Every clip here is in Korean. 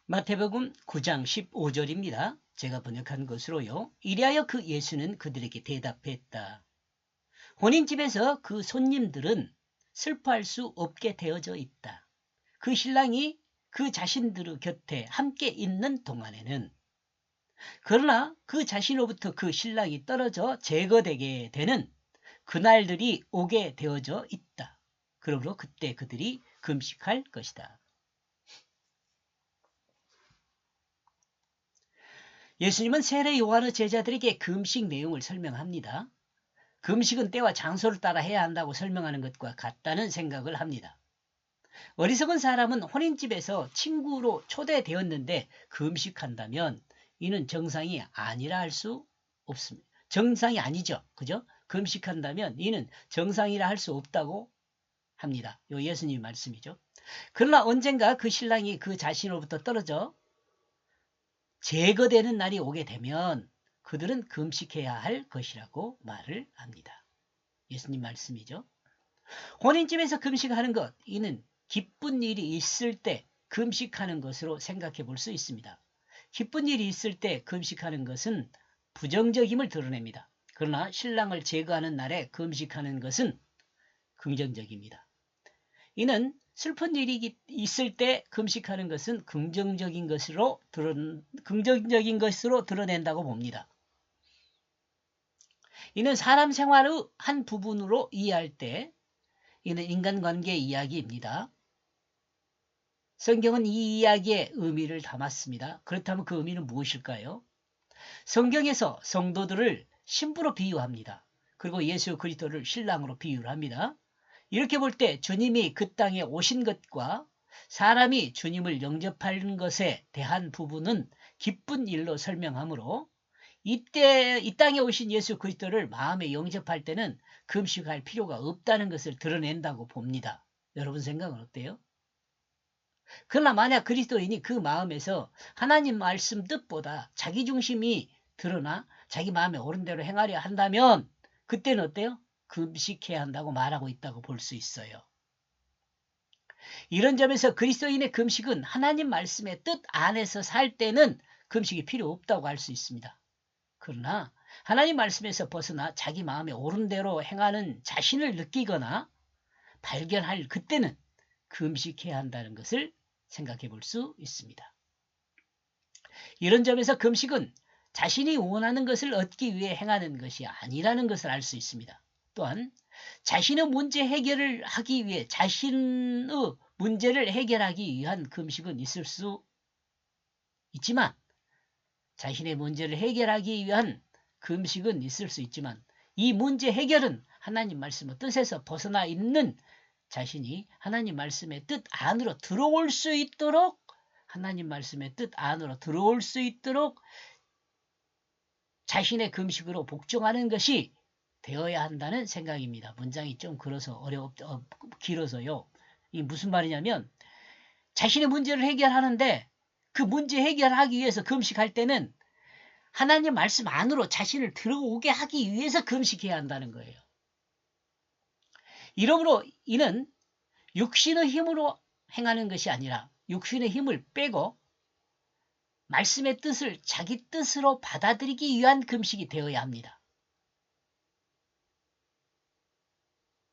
마태복음 9장 15절입니다. 제가 번역한 것으로요. 이리하여 그 예수는 그들에게 대답했다. 혼인집에서 그 손님들은 슬퍼할 수 없게 되어져 있다. 그 신랑이 그 자신들의 곁에 함께 있는 동안에는. 그러나 그 자신으로부터 그 신랑이 떨어져 제거되게 되는 그날들이 오게 되어져 있다. 그러므로 그때 그들이 금식할 것이다. 예수님은 세례 요한의 제자들에게 금식 내용을 설명합니다. 금식은 때와 장소를 따라 해야 한다고 설명하는 것과 같다는 생각을 합니다. 어리석은 사람은 혼인집에서 친구로 초대되었는데 금식한다면 이는 정상이 아니라 할 수 없습니다. 정상이 아니죠. 그죠? 금식한다면 이는 정상이라 할 수 없다고 합니다. 요 예수님 말씀이죠. 그러나 언젠가 그 신랑이 그 자신으로부터 떨어져 제거되는 날이 오게 되면 그들은 금식해야 할 것이라고 말을 합니다. 예수님 말씀이죠. 혼인집에서 금식하는 것, 이는 기쁜 일이 있을 때 금식하는 것으로 생각해 볼 수 있습니다. 기쁜 일이 있을 때 금식하는 것은 부정적임을 드러냅니다. 그러나 신랑을 제거하는 날에 금식하는 것은 긍정적입니다. 이는 슬픈 일이 있을 때 금식하는 것은 긍정적인 것으로 드러낸다고 봅니다. 이는 사람 생활의 한 부분으로 이해할 때 이는 인간관계 이야기입니다. 성경은 이 이야기에 의미를 담았습니다. 그렇다면 그 의미는 무엇일까요? 성경에서 성도들을 신부로 비유합니다. 그리고 예수 그리스도를 신랑으로 비유를 합니다. 이렇게 볼 때 주님이 그 땅에 오신 것과 사람이 주님을 영접하는 것에 대한 부분은 기쁜 일로 설명하므로 이 땅에 오신 예수 그리스도를 마음에 영접할 때는 금식할 필요가 없다는 것을 드러낸다고 봅니다. 여러분 생각은 어때요? 그러나 만약 그리스도인이 그 마음에서 하나님 말씀 뜻보다 자기 중심이 드러나 자기 마음에 옳은 대로 행하려 한다면 그때는 어때요? 금식해야 한다고 말하고 있다고 볼 수 있어요. 이런 점에서 그리스도인의 금식은 하나님 말씀의 뜻 안에서 살 때는 금식이 필요 없다고 할 수 있습니다. 그러나 하나님 말씀에서 벗어나 자기 마음에 옳은 대로 행하는 자신을 느끼거나 발견할 그때는 금식해야 한다는 것을 생각해 볼 수 있습니다. 이런 점에서 금식은 자신이 원하는 것을 얻기 위해 행하는 것이 아니라는 것을 알 수 있습니다. 또한 자신의 문제 해결을 하기 위해 자신의 문제를 해결하기 위한 금식은 있을 수 있지만 자신의 문제를 해결하기 위한 금식은 있을 수 있지만 이 문제 해결은 하나님 말씀의 뜻에서 벗어나 있는 자신이 하나님 말씀의 뜻 안으로 들어올 수 있도록 하나님 말씀의 뜻 안으로 들어올 수 있도록 자신의 금식으로 복종하는 것이 되어야 한다는 생각입니다. 문장이 좀 길어서요. 이게 무슨 말이냐면 자신의 문제를 해결하는데 그 문제 해결하기 위해서 금식할 때는 하나님 말씀 안으로 자신을 들어오게 하기 위해서 금식해야 한다는 거예요. 이러므로 이는 육신의 힘으로 행하는 것이 아니라 육신의 힘을 빼고 말씀의 뜻을 자기 뜻으로 받아들이기 위한 금식이 되어야 합니다.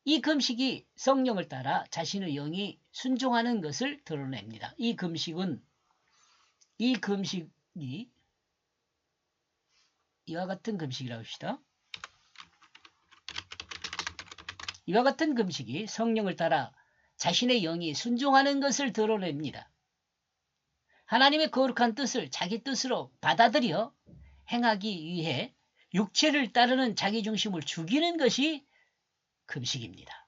이 금식이 성령을 따라 자신의 영이 순종하는 것을 드러냅니다. 이 금식이 이와 같은 금식이라고 합시다. 이와 같은 금식이 성령을 따라 자신의 영이 순종하는 것을 드러냅니다. 하나님의 거룩한 뜻을 자기 뜻으로 받아들여 행하기 위해 육체를 따르는 자기 중심을 죽이는 것이 금식입니다.